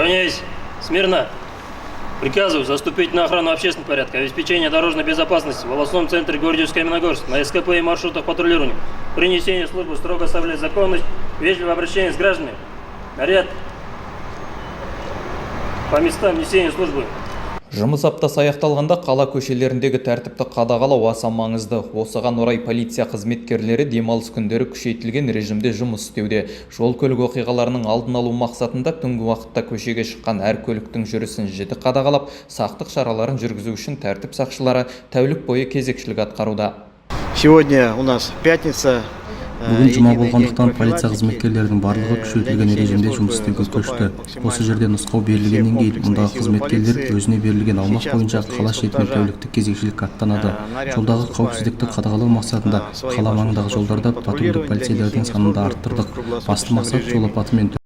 Равняйсь. Смирно. Приказываю заступить на охрану общественного порядка, обеспечение дорожной безопасности в областном центре Георгиевск-Каменогорск, на СКП и маршрутах патрулирования. При несении службы строго соблюдать законность, вежливое обращение с гражданами. Наряд по местам несения службы. Жұмыс аптасы аяқталғанда қала көшелеріндегі тәртіпті қадағалау аса маңызды. Осыған орай полиция қызметкерлері демалыс күндері күшейтілген режимде жұмыс істеуде. Жол-көлік оқиғаларының алдын алу мақсатында түнгі уақытта көшеге шыққан әр көліктің жүрісін жіті қадағалап, сақтық шараларын жүргізу үшін тәртіп сақшылары тәулік бойы кезекшілік атқаруда. Сегодня у нас пятница. Бүгін жұма болғандықтан полиция қызметкерлерінің барлығы күшейтілген режимде жұмыс істеуге көшті. Осы жерде нұсқау берілгеннен кейін мұндағы қызметкерлер өзіне берілген аумақ бойынша қала шетіне тәуліктік кезекшілік аттанады. Жолдағы қауіпсіздікті қадағалау мақсатында қала маңындағы жолдарда патрульдік полицейлердің санын да арттырдық. Басты мақсат жол апаты мен